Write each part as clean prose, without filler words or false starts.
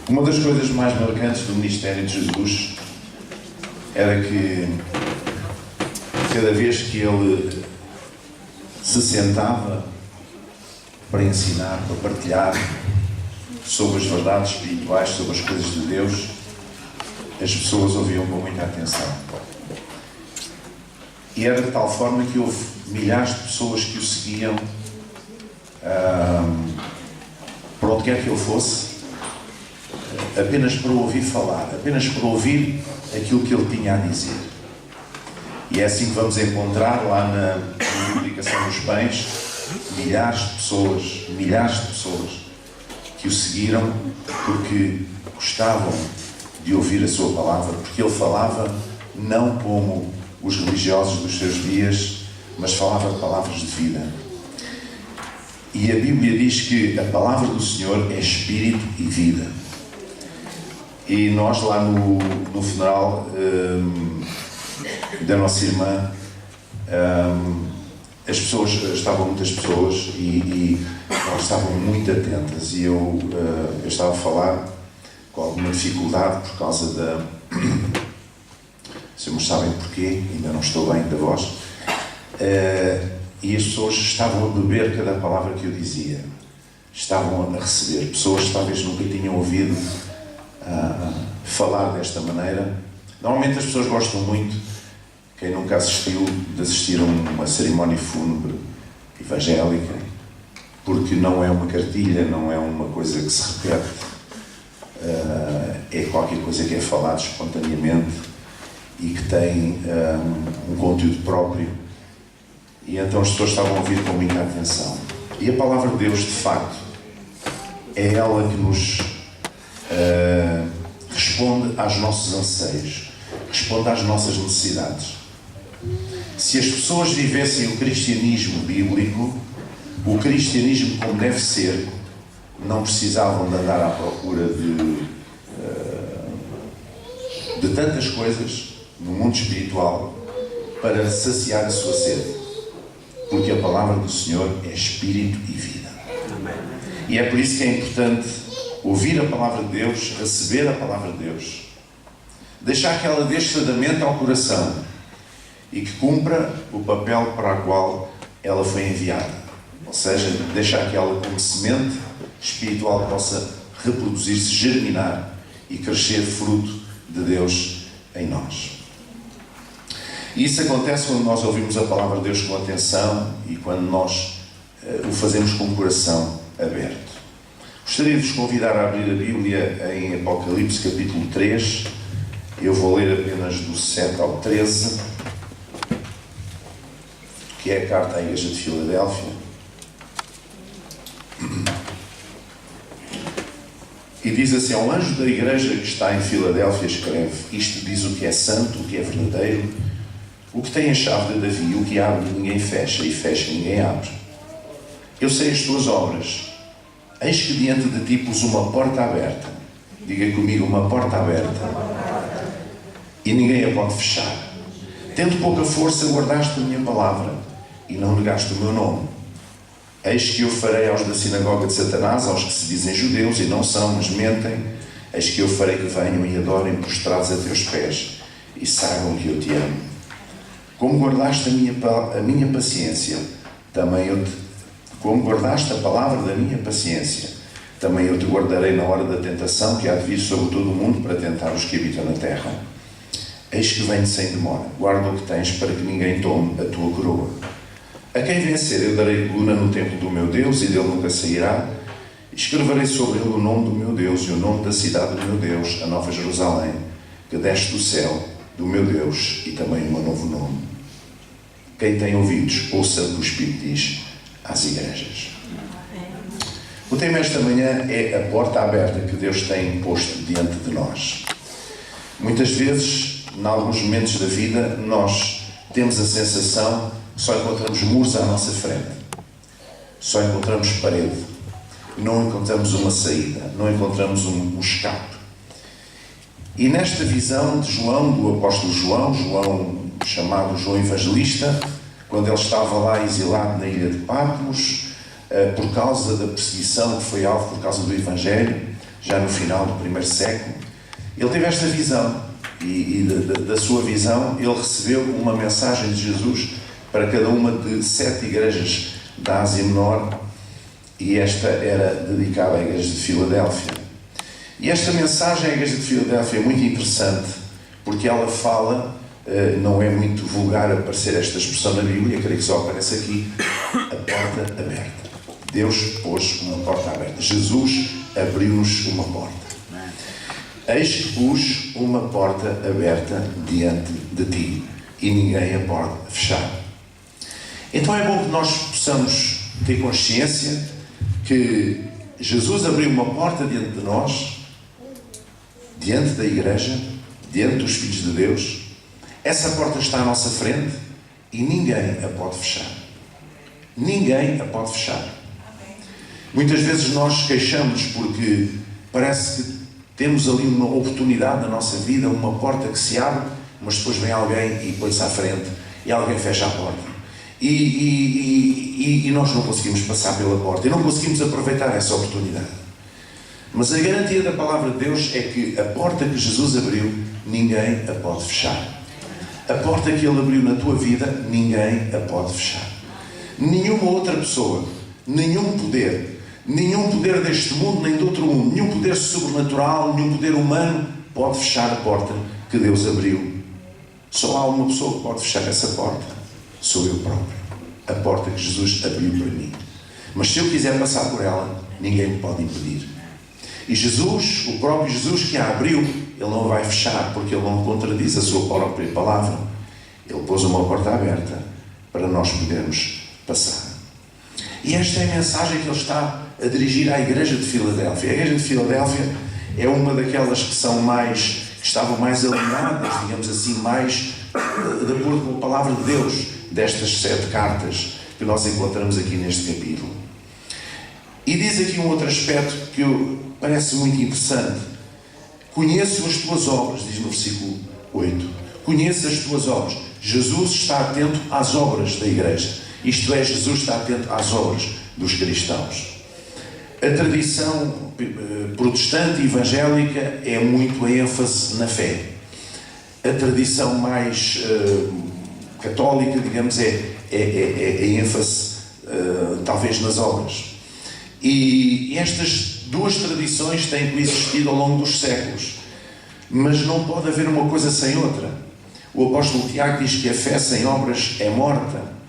Uma das coisas mais marcantes do ministério de Jesus era que cada vez que ele se sentava para ensinar, para partilhar sobre as verdades espirituais, sobre as coisas de Deus, as pessoas ouviam com muita atenção. E era de tal forma que houve milhares de pessoas que o seguiam para onde quer que ele fosse, apenas para ouvir falar, apenas para ouvir aquilo que ele tinha a dizer. E é assim que vamos encontrar lá na multiplicação dos pães milhares de pessoas que o seguiram porque gostavam de ouvir a sua palavra, porque ele falava não como os religiosos dos seus dias, mas falava palavras de vida. E a Bíblia diz que a palavra do Senhor é espírito e vida. E nós lá no funeral da nossa irmã, estavam muitas pessoas e elas estavam muito atentas, e eu estava a falar com alguma dificuldade por causa da... Se me sabem porquê, ainda não estou bem da voz, e as pessoas estavam a beber cada palavra que eu dizia, estavam a receber. Pessoas que talvez nunca tinham ouvido falar desta maneira. Normalmente as pessoas gostam muito, quem nunca assistiu, de assistir a uma cerimónia fúnebre evangélica, porque não é uma cartilha, não é uma coisa que se repete, é qualquer coisa que é falado espontaneamente e que tem um conteúdo próprio. E então as pessoas estavam a ouvir com muita atenção. E a palavra de Deus, de facto, é ela que nos responde aos nossos anseios, responde às nossas necessidades. Se as pessoas vivessem o cristianismo bíblico, o cristianismo como deve ser, não precisavam de andar à procura de tantas coisas no mundo espiritual para saciar a sua sede, porque a palavra do Senhor é espírito e vida. E é por isso que é importante ouvir a palavra de Deus, receber a palavra de Deus, deixar que ela desça da mente ao coração e que cumpra o papel para o qual ela foi enviada. Ou seja, deixar que ela, como semente espiritual, possa reproduzir-se, germinar e crescer fruto de Deus em nós. E isso acontece quando nós ouvimos a palavra de Deus com atenção e quando nós o fazemos com o coração aberto. Gostaria de vos convidar a abrir a Bíblia em Apocalipse capítulo 3. Eu vou ler apenas do 7 ao 13, que é a carta à Igreja de Filadélfia. E diz assim: ao anjo da igreja que está em Filadélfia escreve: isto diz o que é santo, o que é verdadeiro, o que tem a chave de Davi, o que abre ninguém fecha, e fecha ninguém abre. Eu sei as tuas obras. Eis que diante de ti pus uma porta aberta. Diga comigo: uma porta aberta. E ninguém a pode fechar. Tendo pouca força, guardaste a minha palavra e não negaste o meu nome. Eis que eu farei aos da sinagoga de Satanás, aos que se dizem judeus e não são, mas mentem. Eis que eu farei que venham e adorem prostrados a teus pés e saibam que eu te amo. Como guardaste a minha paciência, também como guardaste a palavra da minha paciência, também eu te guardarei na hora da tentação que há de vir sobre todo o mundo para tentar os que habitam na terra. Eis que venho sem demora. Guarda o que tens para que ninguém tome a tua coroa. A quem vencer eu darei coluna no templo do meu Deus e dele nunca sairá. Escreverei sobre ele o nome do meu Deus e o nome da cidade do meu Deus, a Nova Jerusalém, que desce do céu do meu Deus, e também um novo nome. Quem tem ouvidos, ouça o que o Espírito diz às igrejas. O tema esta manhã é a porta aberta que Deus tem posto diante de nós. Muitas vezes, em alguns momentos da vida, nós temos a sensação que só encontramos muros à nossa frente, só encontramos parede, não encontramos uma saída, não encontramos um escape. E nesta visão de João, do apóstolo João chamado João Evangelista, quando ele estava lá exilado na ilha de Patmos, por causa da perseguição que foi alvo por causa do Evangelho, já no final do primeiro século. Ele teve esta visão e da sua visão ele recebeu uma mensagem de Jesus para cada uma de 7 igrejas da Ásia Menor, e esta era dedicada à igreja de Filadélfia. E esta mensagem à igreja de Filadélfia é muito interessante, porque ela fala, não é muito vulgar aparecer esta expressão na Bíblia, creio que só aparece aqui, a porta aberta. Deus pôs uma porta aberta. Jesus abriu-nos uma porta. Eis que pus uma porta aberta diante de ti, e ninguém a pode fechar. Então é bom que nós possamos ter consciência que Jesus abriu uma porta diante de nós, diante da igreja, diante dos filhos de Deus. Essa porta está à nossa frente e ninguém a pode fechar. Ninguém a pode fechar. Muitas vezes nós queixamos porque parece que temos ali uma oportunidade na nossa vida, uma porta que se abre, mas depois vem alguém e põe-se à frente e alguém fecha a porta. E nós não conseguimos passar pela porta e não conseguimos aproveitar essa oportunidade. Mas a garantia da palavra de Deus é que a porta que Jesus abriu, ninguém a pode fechar. A porta que Ele abriu na tua vida, ninguém a pode fechar. Nenhuma outra pessoa, nenhum poder deste mundo nem de outro mundo, nenhum poder sobrenatural, nenhum poder humano pode fechar a porta que Deus abriu. Só há uma pessoa que pode fechar essa porta. Sou eu próprio. A porta que Jesus abriu para mim. Mas se eu quiser passar por ela, ninguém me pode impedir. E Jesus, o próprio Jesus que a abriu, Ele não vai fechar, porque Ele não contradiz a sua própria palavra. Ele pôs uma porta aberta para nós podermos passar. E esta é a mensagem que Ele está a dirigir à igreja de Filadélfia. A igreja de Filadélfia é uma daquelas que estavam mais alinhadas, digamos assim, mais de acordo com a palavra de Deus, destas 7 cartas que nós encontramos aqui neste capítulo. E diz aqui um outro aspecto que parece muito interessante. Conheço as tuas obras, diz no versículo 8. Conheço as tuas obras. Jesus está atento às obras da igreja. Isto é, Jesus está atento às obras dos cristãos. A tradição protestante e evangélica é muito a ênfase na fé. A tradição mais católica, digamos, é a ênfase talvez nas obras. E estas duas tradições têm coexistido ao longo dos séculos. Mas não pode haver uma coisa sem outra. O apóstolo Tiago diz que a fé sem obras é morta.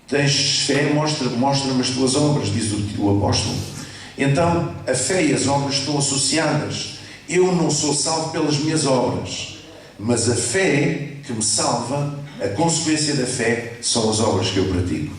Tens fé, mostra-me as tuas obras, diz o apóstolo. Então, a fé e as obras estão associadas. Eu não sou salvo pelas minhas obras, mas a fé que me salva, a consequência da fé, são as obras que eu pratico.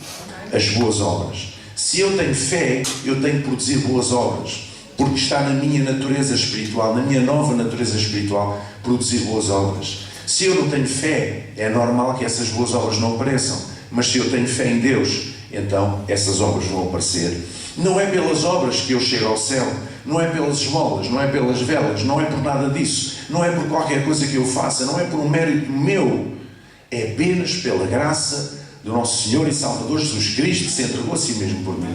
As boas obras. Se eu tenho fé, eu tenho que produzir boas obras, porque está na minha natureza espiritual, na minha nova natureza espiritual, produzir boas obras. Se eu não tenho fé, é normal que essas boas obras não apareçam. Mas se eu tenho fé em Deus, então essas obras vão aparecer. Não é pelas obras que eu chego ao céu, não é pelas esmolas, não é pelas velas, não é por nada disso, não é por qualquer coisa que eu faça, não é por um mérito meu. É apenas pela graça do nosso Senhor e Salvador Jesus Cristo, que se entregou a si mesmo por mim.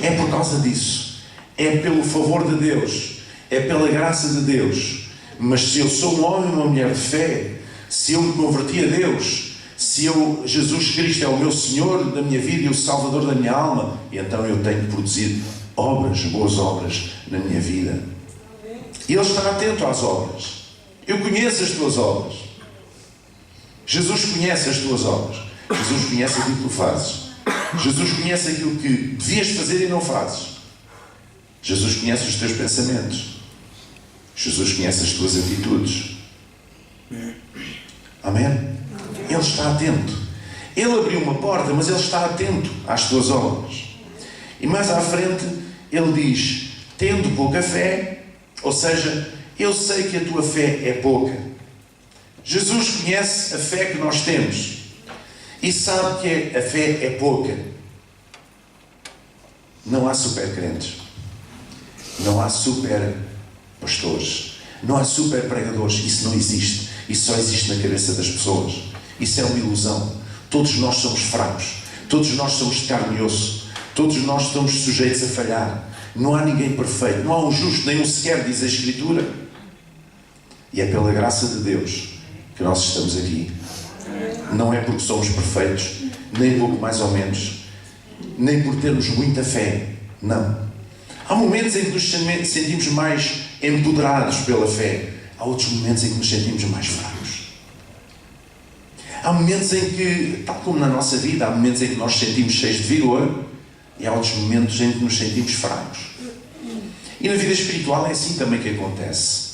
É por causa disso. É pelo favor de Deus. É pela graça de Deus. Mas se eu sou um homem e uma mulher de fé, se eu me converti a Deus, se Jesus Cristo é o meu Senhor da minha vida e o Salvador da minha alma, então eu tenho que produzir obras, boas obras na minha vida. E Ele está atento às obras. Eu conheço as tuas obras. Jesus conhece as tuas obras. Jesus conhece aquilo que tu fazes. Jesus conhece aquilo que devias fazer e não fazes. Jesus conhece os teus pensamentos. Jesus conhece as tuas atitudes. Amém? Ele está atento. Ele abriu uma porta, mas Ele está atento às tuas obras. E mais à frente, Ele diz, tendo pouca fé, ou seja, eu sei que a tua fé é pouca. Jesus conhece a fé que nós temos e sabe que a fé é pouca. Não há super crentes, não há super pastores, não há super pregadores. Isso não existe. Isso só existe na cabeça das pessoas. Isso é uma ilusão. Todos nós somos fracos. Todos nós somos de carne e osso. Todos nós estamos sujeitos a falhar. Não há ninguém perfeito, não há um justo, nem um sequer, diz a Escritura. E é pela graça de Deus que nós estamos aqui. Não é porque somos perfeitos, nem pouco mais ou menos, nem por termos muita fé. Não. Há momentos em que nos sentimos mais empoderados pela fé. Há outros momentos em que nos sentimos mais fracos. Há momentos em que, tal como na nossa vida, há momentos em que nós nos sentimos cheios de vigor e há outros momentos em que nos sentimos fracos. E na vida espiritual é assim também que acontece.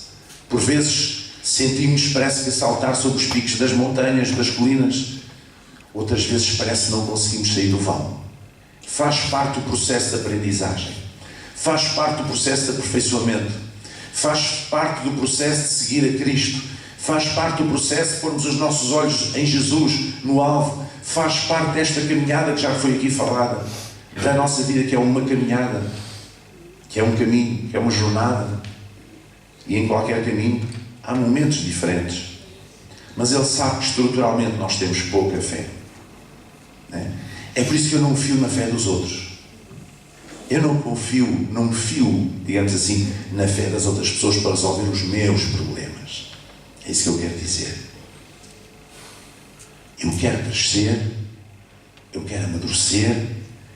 Por vezes sentimos, parece que, a saltar sobre os picos das montanhas, das colinas. Outras vezes parece que não conseguimos sair do vale. Faz parte do processo de aprendizagem. Faz parte do processo de aperfeiçoamento. Faz parte do processo de seguir a Cristo. Faz parte do processo de pormos os nossos olhos em Jesus, no alvo. Faz parte desta caminhada que já foi aqui falada, da nossa vida, que é uma caminhada, que é um caminho, que é uma jornada. E em qualquer caminho há momentos diferentes. Mas Ele sabe que estruturalmente nós temos pouca fé. É por isso que eu não confio na fé dos outros. Eu não me fio, digamos assim, na fé das outras pessoas para resolver os meus problemas. É isso que eu quero dizer. Eu quero crescer, eu quero amadurecer,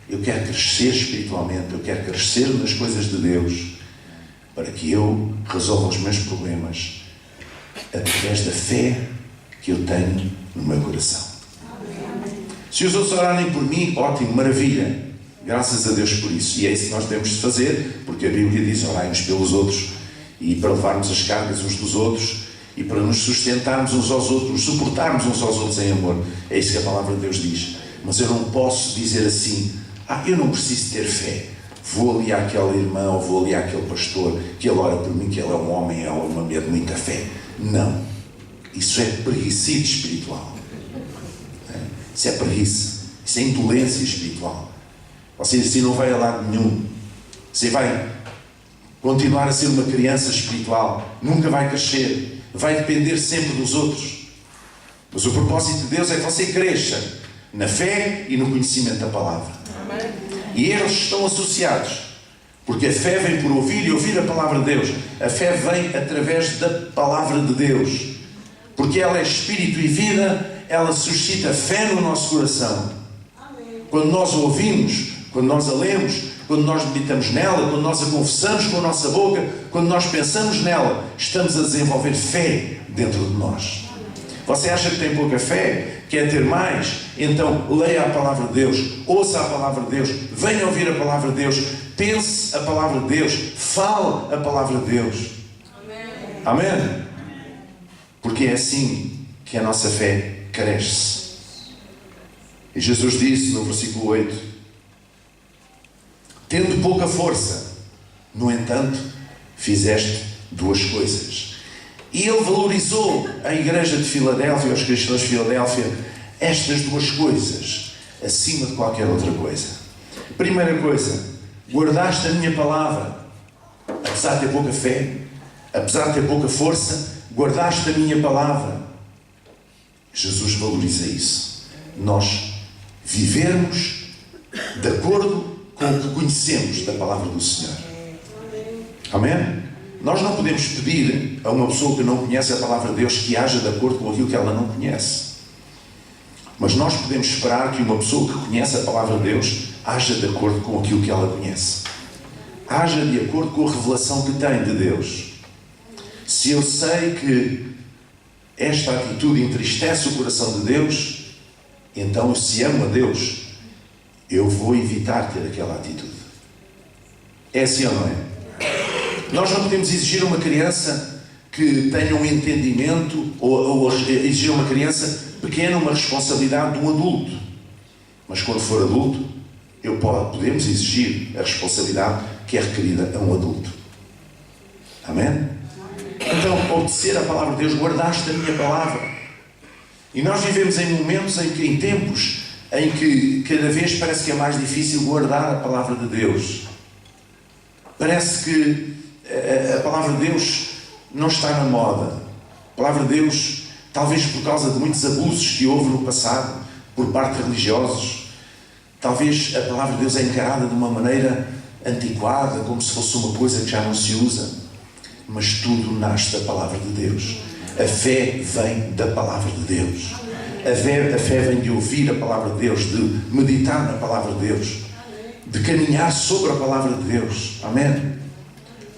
eu quero crescer espiritualmente, eu quero crescer nas coisas de Deus, para que eu resolva os meus problemas através da fé que eu tenho no meu coração. Se os outros orarem por mim, ótimo, maravilha. Graças a Deus por isso. E é isso que nós devemos de fazer, porque a Bíblia diz: orai-nos pelos outros, e para levarmos as cargas uns dos outros, e para nos sustentarmos uns aos outros, nos suportarmos uns aos outros em amor. É isso que a palavra de Deus diz. Mas eu não posso dizer assim: eu não preciso ter fé. Vou ali àquela irmã, ou vou ali àquele pastor, que ele ora por mim, que ele é um homem, ela é uma mulher de muita fé. Não. Isso é preguiça espiritual. Isso é preguiça. Isso é indolência espiritual. Você assim não vai a lado nenhum. Você vai continuar a ser uma criança espiritual. Nunca vai crescer. Vai depender sempre dos outros. Mas o propósito de Deus é que você cresça na fé e no conhecimento da palavra. Amém. E eles estão associados. Porque a fé vem por ouvir e ouvir a palavra de Deus. A fé vem através da palavra de Deus. Porque ela é espírito e vida, ela suscita fé no nosso coração. Amém. Quando nós a ouvimos, quando nós a lemos, quando nós meditamos nela, quando nós a confessamos com a nossa boca, quando nós pensamos nela, estamos a desenvolver fé dentro de nós. Você acha que tem pouca fé? Quer ter mais? Então leia a palavra de Deus, ouça a palavra de Deus, venha ouvir a palavra de Deus, pense a palavra de Deus, fale a palavra de Deus. Amém? Amém? Porque é assim que a nossa fé cresce. E Jesus disse no versículo 8: tendo pouca força, no entanto, fizeste duas coisas. E ele valorizou a igreja de Filadélfia, os cristãos de Filadélfia, estas duas coisas, acima de qualquer outra coisa. Primeira coisa: guardaste a minha palavra. Apesar de ter pouca fé, apesar de ter pouca força, guardaste a minha palavra. Jesus valoriza isso. Nós vivermos de acordo com o que conhecemos da palavra do Senhor. Amém? Nós não podemos pedir a uma pessoa que não conhece a palavra de Deus que haja de acordo com aquilo que ela não conhece. Mas nós podemos esperar que uma pessoa que conhece a palavra de Deus haja de acordo com aquilo que ela conhece. Haja de acordo com a revelação que tem de Deus. Se eu sei que esta atitude entristece o coração de Deus, então, se amo a Deus, eu vou evitar ter aquela atitude. É assim ou não é? Nós não podemos exigir a uma criança que tenha um entendimento ou exigir a uma criança pequena uma responsabilidade de um adulto. Mas quando for adulto, podemos exigir a responsabilidade que é requerida a um adulto. Amém? Então, obedecer a palavra de Deus, guardaste a minha palavra. E nós vivemos em momentos, em tempos, em que cada vez parece que é mais difícil guardar a palavra de Deus. Parece que a palavra de Deus não está na moda. A palavra de Deus, talvez por causa de muitos abusos que houve no passado, por parte de religiosos, talvez a palavra de Deus é encarada de uma maneira antiquada, como se fosse uma coisa que já não se usa. Mas tudo nasce da palavra de Deus. A fé vem da palavra de Deus. A fé vem de ouvir a palavra de Deus, de meditar na palavra de Deus, de caminhar sobre a palavra de Deus. Amém?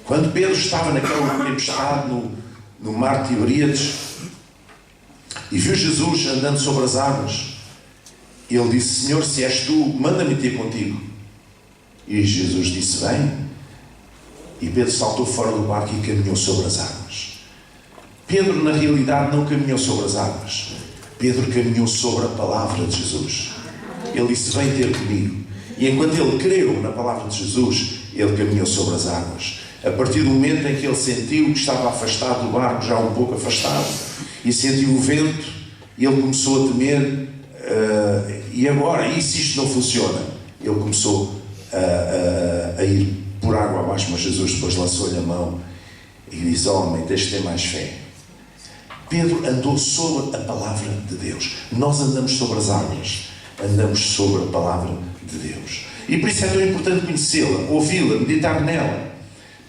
Quando Pedro estava naquela tempestade no mar de Tiberíades e viu Jesus andando sobre as águas, ele disse: Senhor, se és tu, manda-me ter contigo. E Jesus disse: vem. E Pedro saltou fora do barco e caminhou sobre as águas. Pedro, na realidade, não caminhou sobre as águas. Pedro caminhou sobre a palavra de Jesus. Ele disse: vem ter comigo. E enquanto ele creu na palavra de Jesus, ele caminhou sobre as águas. A partir do momento em que ele sentiu que estava afastado do barco, já um pouco afastado, e sentiu o vento, ele começou a temer, e agora, e se isto não funciona? Ele começou a ir por água abaixo, mas Jesus depois lançou-lhe a mão e disse: homem, tens de ter mais fé. Pedro andou sobre a palavra de Deus. Nós andamos sobre as águas, andamos sobre a palavra de Deus. E por isso é tão importante conhecê-la, ouvi-la, meditar nela,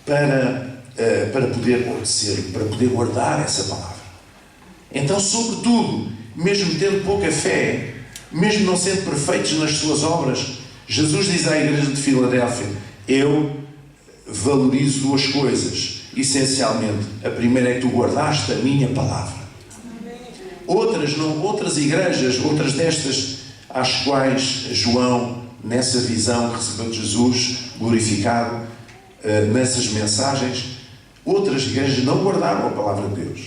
para poder obedecer, para poder guardar essa palavra. Então, sobretudo, mesmo tendo pouca fé, mesmo não sendo perfeitos nas suas obras, Jesus diz à igreja de Filadélfia: eu valorizo duas coisas. Essencialmente, a primeira é que tu guardaste a minha palavra. Outras igrejas, outras destas às quais João, nessa visão que recebeu de Jesus glorificado, nessas mensagens, outras igrejas não guardaram a palavra de Deus.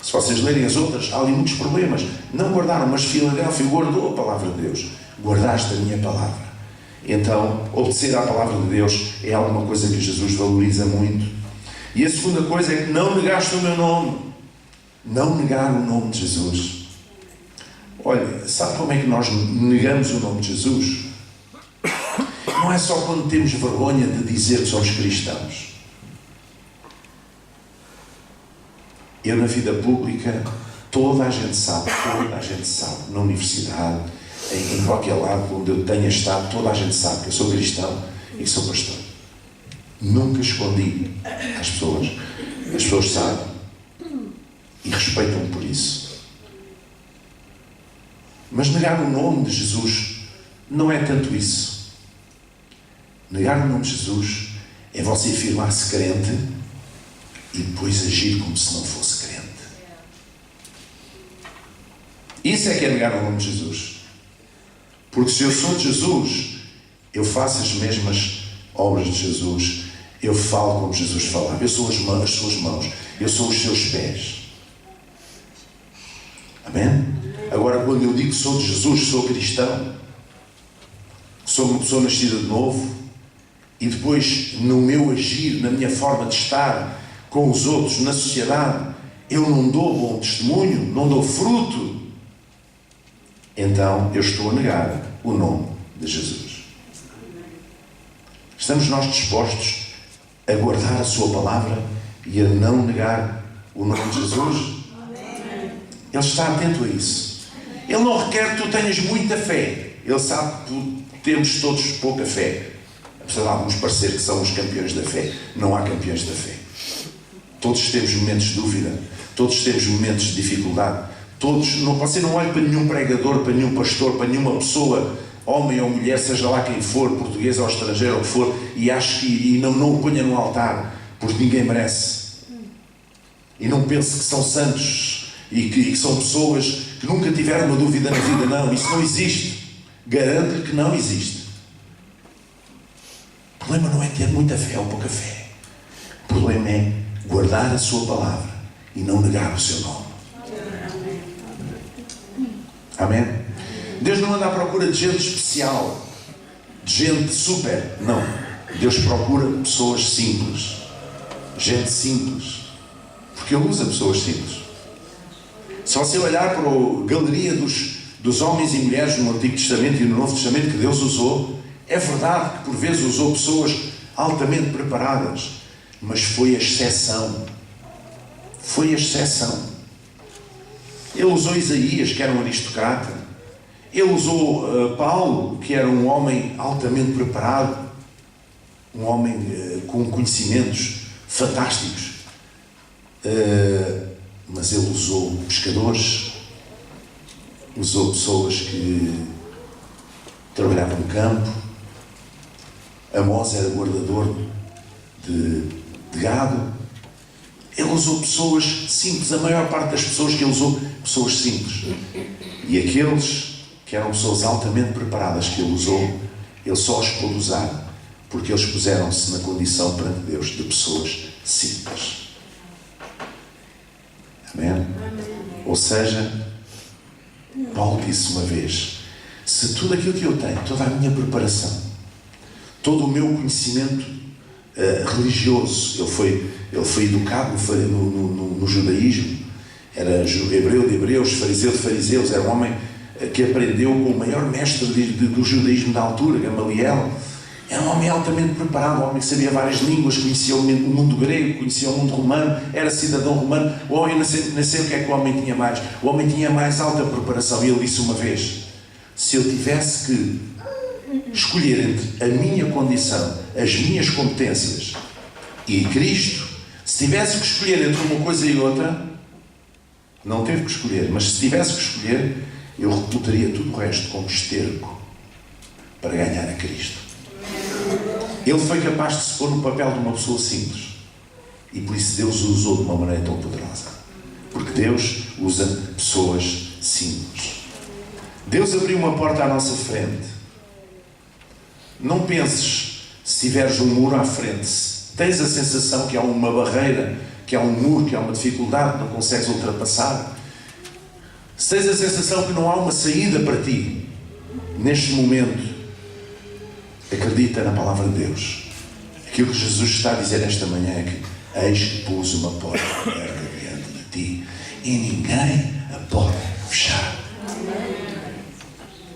Se vocês lerem as outras, há ali muitos problemas. Não guardaram, mas Filadélfia guardou a palavra de Deus. Guardaste a minha palavra. Então, obedecer à palavra de Deus é alguma coisa que Jesus valoriza muito. E a segunda coisa é que não negaste o meu nome. Não negar o nome de Jesus. Olha, sabe como é que nós negamos o nome de Jesus? Não é só quando temos vergonha de dizer que somos cristãos. Eu, na vida pública, toda a gente sabe, na universidade, em qualquer lado onde eu tenha estado, toda a gente sabe que eu sou cristão e que sou pastor. Nunca escondi às pessoas. As pessoas sabem e respeitam-me por isso. Mas negar o nome de Jesus não é tanto isso. Negar o nome de Jesus é você afirmar-se crente e depois agir como se não fosse crente. Isso é que é negar o nome de Jesus. Porque se eu sou de Jesus, eu faço as mesmas obras de Jesus, eu falo como Jesus falava, eu sou as suas mãos, eu sou os seus pés. Amém? Agora, quando eu digo que sou de Jesus, sou cristão, sou uma pessoa nascida de novo, e depois no meu agir, na minha forma de estar com os outros, na sociedade, eu não dou bom testemunho, não dou fruto, então eu estou a negar o nome de Jesus. Estamos nós dispostos a guardar a sua palavra e a não negar o nome de Jesus? Ele está atento a isso. Ele não requer que tu tenhas muita fé. Ele sabe que temos todos pouca fé. Apesar de alguns parecer que são os campeões da fé, não há campeões da fé. Todos temos momentos de dúvida, todos temos momentos de dificuldade. Você não olha para nenhum pregador, para nenhum pastor, para nenhuma pessoa, homem ou mulher, seja lá quem for, português ou estrangeiro, ou o que for, e não o ponha no altar, porque ninguém merece. E não pense que são santos e que são pessoas que nunca tiveram uma dúvida na vida. Não, isso não existe. Garanto-lhe que não existe. O problema não é ter muita fé ou pouca fé. O problema é guardar a sua palavra e não negar o seu nome. Amém? Deus não anda à procura de gente especial, de gente super. Não. Deus procura pessoas simples. Gente simples. Porque Ele usa pessoas simples. Se você olhar para a galeria dos homens e mulheres no Antigo Testamento e no Novo Testamento que Deus usou, é verdade que por vezes usou pessoas altamente preparadas, mas foi a exceção. Foi a exceção. Ele usou Isaías, que era um aristocrata. Ele usou Paulo, que era um homem altamente preparado. um homem com conhecimentos fantásticos, mas ele usou pescadores, usou pessoas que trabalhavam no campo. Amós era guardador de gado. Ele usou pessoas simples. A maior parte das pessoas que ele usou, pessoas simples. E aqueles que eram pessoas altamente preparadas que ele usou, ele só os pôde usar porque eles puseram-se na condição perante Deus de pessoas simples. Amém? Ou seja, Paulo disse uma vez: se tudo aquilo que eu tenho, toda a minha preparação, todo o meu conhecimento religioso, ele foi educado no judaísmo, era hebreu de hebreus, fariseu de fariseus, era um homem que aprendeu com o maior mestre do judaísmo da altura, Gamaliel. Era um homem altamente preparado, um homem que sabia várias línguas, conhecia o mundo grego, conhecia o mundo romano, era cidadão romano. O homem não sei o que é que o homem tinha mais. O homem tinha mais alta preparação. E ele disse uma vez: se eu tivesse que escolher entre a minha condição, as minhas competências e Cristo, se tivesse que escolher entre uma coisa e outra, não teve que escolher, mas se tivesse que escolher, eu reputaria tudo o resto como esterco para ganhar a Cristo. Ele foi capaz de se pôr no papel de uma pessoa simples. E por isso Deus o usou de uma maneira tão poderosa. Porque Deus usa pessoas simples. Deus abriu uma porta à nossa frente. Não penses, se tiveres um muro à frente, se tens a sensação que há uma barreira, que há um muro, que há uma dificuldade que não consegues ultrapassar, se tens a sensação que não há uma saída para ti, neste momento, acredita na palavra de Deus. Aquilo que Jesus está a dizer esta manhã é que eis que pus uma porta aberta diante de ti e ninguém a pode fechar.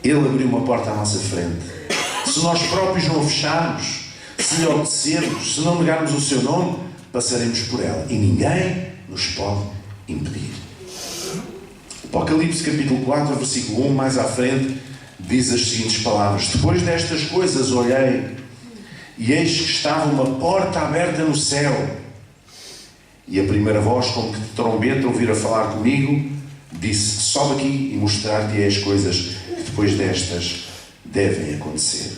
Ele abriu uma porta à nossa frente. Se nós próprios não a fecharmos, se lhe obedecermos, se não negarmos o seu nome, passaremos por ela e ninguém nos pode impedir. Apocalipse capítulo 4, versículo 1, mais à frente, diz as seguintes palavras: depois destas coisas olhei, e eis que estava uma porta aberta no céu. E a primeira voz, como que de trombeta, ouvir a falar comigo, disse: sobe aqui e mostrar-te as coisas que depois destas devem acontecer.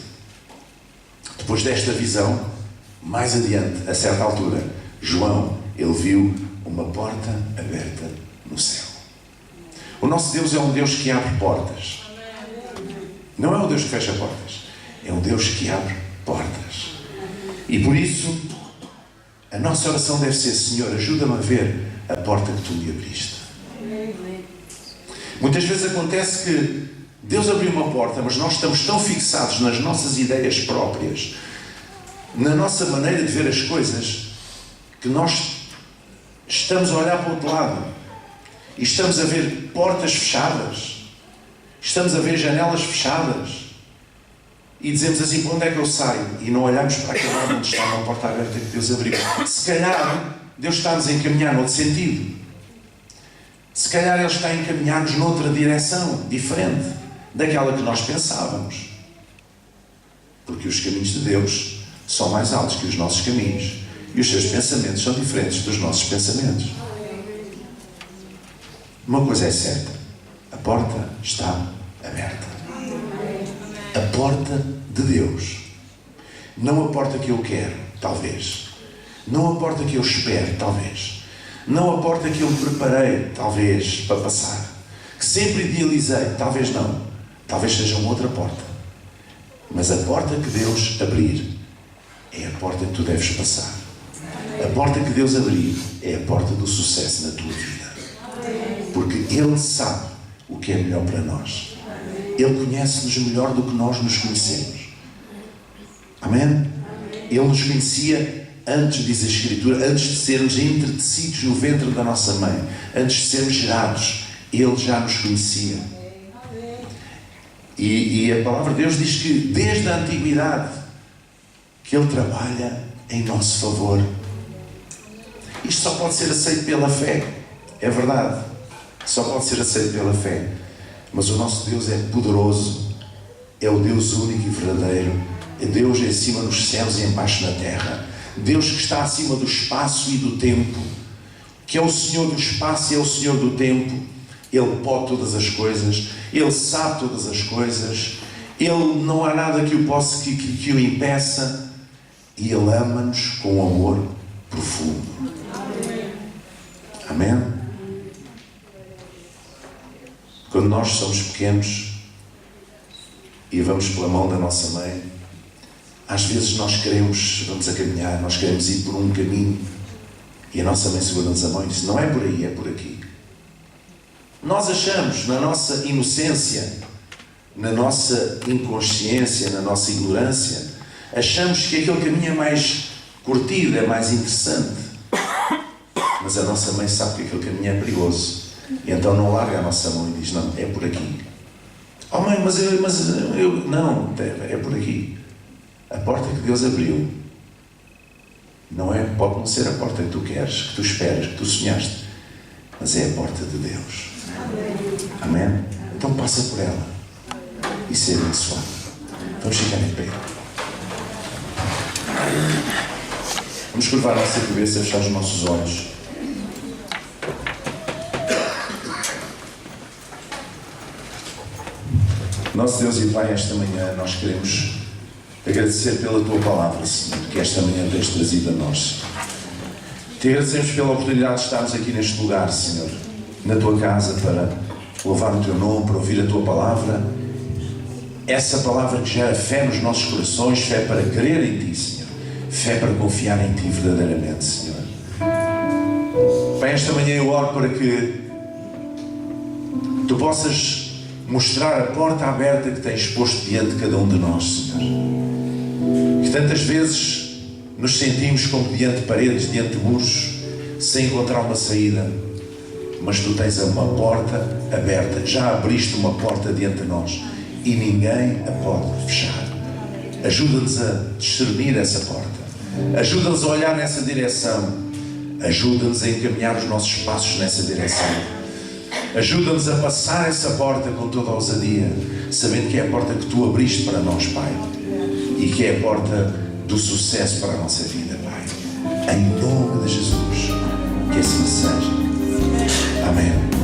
Depois desta visão, mais adiante, a certa altura, João, ele viu uma porta aberta no céu. O nosso Deus é um Deus que abre portas. Não é um Deus que fecha portas. É um Deus que abre portas. E por isso, a nossa oração deve ser: Senhor, ajuda-me a ver a porta que Tu me abriste. Muitas vezes acontece que Deus abriu uma porta, mas nós estamos tão fixados nas nossas ideias próprias, na nossa maneira de ver as coisas, que nós estamos a olhar para o outro lado e estamos a ver portas fechadas, estamos a ver janelas fechadas e dizemos assim: para onde é que eu saio? E não olhamos para aquele lado onde está uma porta aberta que Deus abriu. Se calhar Deus está-nos a encaminhar noutro sentido. Se calhar Ele está a encaminhar-nos noutra direção, diferente daquela que nós pensávamos. Porque os caminhos de Deus são mais altos que os nossos caminhos. E os seus pensamentos são diferentes dos nossos pensamentos. Uma coisa é certa: a porta está aberta. A porta de Deus. Não a porta que eu quero, talvez. Não a porta que eu espero, talvez. Não a porta que eu me preparei, talvez, para passar. Que sempre idealizei, talvez não. Talvez seja uma outra porta. Mas a porta que Deus abrir é a porta que tu deves passar. A porta que Deus abrir é a porta do sucesso na tua vida. Porque Ele sabe o que é melhor para nós. Ele conhece-nos melhor do que nós nos conhecemos. Amém? Ele nos conhecia antes, diz a Escritura, antes de sermos entretecidos no ventre da nossa mãe, antes de sermos gerados, Ele já nos conhecia. E a palavra de Deus diz que desde a antiguidade que Ele trabalha em nosso favor. Isto só pode ser aceito pela fé. É verdade. Só pode ser aceito pela fé. Mas o nosso Deus é poderoso. É o Deus único e verdadeiro Deus é acima dos céus e embaixo na terra. Deus que está acima do espaço e do tempo, que é o Senhor do espaço e é o Senhor do tempo. Ele pode todas as coisas, Ele sabe todas as coisas, Ele não há nada que o impeça, e Ele ama-nos com um amor profundo. Amém? Quando nós somos pequenos e vamos pela mão da nossa mãe, às vezes nós vamos a caminhar, nós queremos ir por um caminho, e a nossa mãe segura-nos a mão e diz: não é por aí, é por aqui. Nós achamos, na nossa inocência, na nossa inconsciência, na nossa ignorância, achamos que aquele caminho é mais curtido, é mais interessante. Mas a nossa mãe sabe que aquele caminho é perigoso. E então não larga a nossa mão e diz: não, é por aqui. Oh mãe, mas eu não, é por aqui. A porta que Deus abriu pode não ser a porta que tu queres, que tu esperas, que tu sonhaste, mas é a porta de Deus. Amém? Então passa por ela e seja abençoado. Vamos ficar em pé. Vamos curvar a nossa cabeça e fechar os nossos olhos. Nosso Deus e Pai, esta manhã nós queremos agradecer pela Tua Palavra, Senhor, que esta manhã tens trazido a nós. Te agradecemos pela oportunidade de estarmos aqui neste lugar, Senhor, na Tua casa, para louvar o Teu nome, para ouvir a Tua Palavra. Essa Palavra que gera fé nos nossos corações, fé para crer em Ti, Senhor, fé para confiar em Ti verdadeiramente, Senhor. Pai, esta manhã eu oro para que Tu possas mostrar a porta aberta que tens posto diante de cada um de nós, Senhor. Que tantas vezes nos sentimos como diante de paredes, diante de muros, sem encontrar uma saída. Mas Tu tens uma porta aberta, já abriste uma porta diante de nós e ninguém a pode fechar. Ajuda-nos a discernir essa porta. Ajuda-nos a olhar nessa direção. Ajuda-nos a encaminhar os nossos passos nessa direção. Ajuda-nos a passar essa porta com toda a ousadia, sabendo que é a porta que Tu abriste para nós, Pai, e que é a porta do sucesso para a nossa vida, Pai. Em nome de Jesus, que assim seja. Amém.